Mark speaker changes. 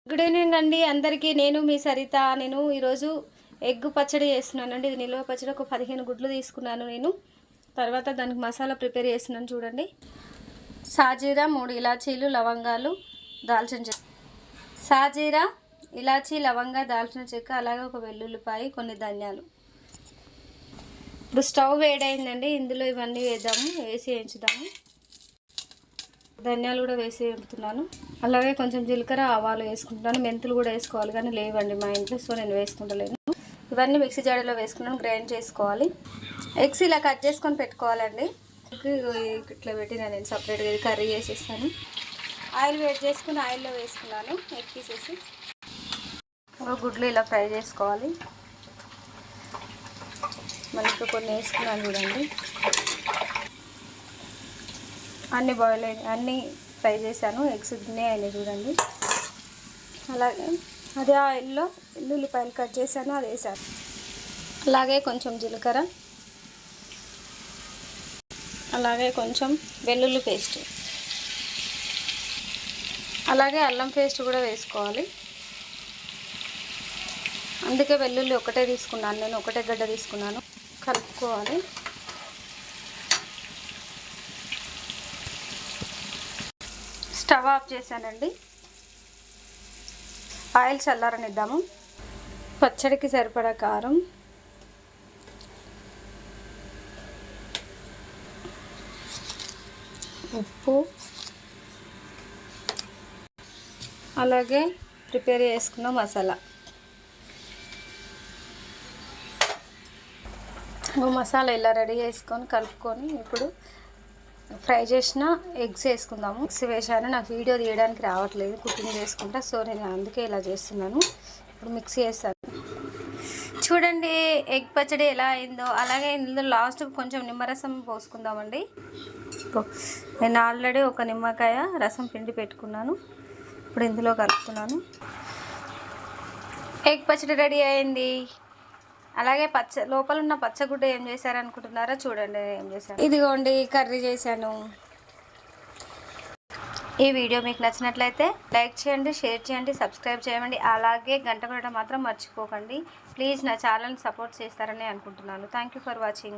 Speaker 1: Good evening అండి అందరికీ. నేను మీ సరిత. నేను ఈరోజు ఎగ్ పచ్చడి చేస్తున్నానండి. ఇది నిల్వ పచ్చడి. ఒక 15 గుడ్లు తీసుకున్నాను నేను. తర్వాత దానికి మసాలా ప్రిపేర్ చేస్తున్నాను చూడండి. సాజీరా, 3 ఇలాచీలు, లవంగాలు, దాల్చిన చెక్క. సాజీరా, ఇలాచీ, లవంగా, దాల్చిన చెక్క, అలాగే ఒక వెల్లుల్లిపాయ, కొన్ని ధనియాలు. ఇప్పుడు స్టవ్ వేడైందండి. ఇందులో ఇవన్నీ వేద్దాము, వేసి వేయించుదాము. ధనియాలు కూడా వేసి వేపుతున్నాను. అలాగే కొంచెం జీలకర్ర, ఆవాలు వేసుకుంటున్నాను. మెంతులు కూడా వేసుకోవాలి కానీ లేవండి మా ఇంట్లో, సో నేను వేసుకుంటలేను. ఇవన్నీ మిక్సీ జాడీలో వేసుకున్నాను, గ్రైండ్ చేసుకోవాలి. ఎగ్స్ ఇలా కట్ చేసుకొని పెట్టుకోవాలండి. ఇట్లా పెట్టినా నేను సపరేట్గా ఇది కర్రీ చేసేస్తాను. ఆయిల్ వేడి చేసుకుని ఆయిల్లో వేసుకున్నాను ఎగ్ పీసెస్. గుడ్లు ఇలా ఫ్రై చేసుకోవాలి. మళ్ళీ ఇంకా కొన్ని వేసుకున్నాను చూడండి. అన్నీ బాయిల్ అయినాయి, అన్నీ ఫ్రై చేశాను. ఎగ్స్ తినే అయినాయి చూడండి. అలాగే అదే ఆయిల్లో ఉల్లిపాయలు కట్ చేశాను, అది వేసాను. అలాగే కొంచెం జీలకర్ర, అలాగే కొంచెం వెల్లుల్లి పేస్ట్, అలాగే అల్లం పేస్ట్ కూడా వేసుకోవాలి. అందుకే వెల్లుల్లి ఒకటే తీసుకున్నాను నేను, ఒకటే గడ్డ తీసుకున్నాను. కలుపుకోవాలి. స్టవ్ ఆఫ్ చేశానండి. ఆయిల్ చల్లారనిద్దాము. పచ్చడికి సరిపడా కారం, ఉప్పు, అలాగే ప్రిపేర్ చేసుకున్న మసాలా. మసాలా ఇలా రెడీ చేసుకొని కలుపుకొని ఇప్పుడు ఫ్రై చేసిన ఎగ్స్ వేసుకుందాము. ఎగ్స్ వేసాను. నాకు వీడియో తీయడానికి రావట్లేదు కుకింగ్ చేసుకుంటా, సో నేను అందుకే ఇలా చేస్తున్నాను. ఇప్పుడు మిక్స్ చేస్తాను. చూడండి ఎగ్ పచ్చడి ఎలా అయిందో. అలాగే ఇందులో లాస్ట్ కొంచెం నిమ్మరసం పోసుకుందామండి. నేను ఆల్రెడీ ఒక నిమ్మకాయ రసం పిండి పెట్టుకున్నాను. ఇప్పుడు ఇందులో కలుపుతున్నాను. ఎగ్ పచ్చడి రెడీ అయింది. అలాగే లోపల ఉన్న పచ్చగుడ్డ ఏం చేశారనుకుంటున్నారా? చూడండి ఏం చేశాను. ఇదిగోండి కర్రీ చేశాను. ఈ వీడియో మీకు నచ్చినట్లయితే లైక్ చేయండి, షేర్ చేయండి, సబ్స్క్రైబ్ చేయండి. అలాగే గంట కొట్టడం మాత్రం మర్చిపోకండి. ప్లీజ్ నా ఛానల్ని సపోర్ట్ చేస్తారని అనుకుంటున్నాను. Thank you for watching.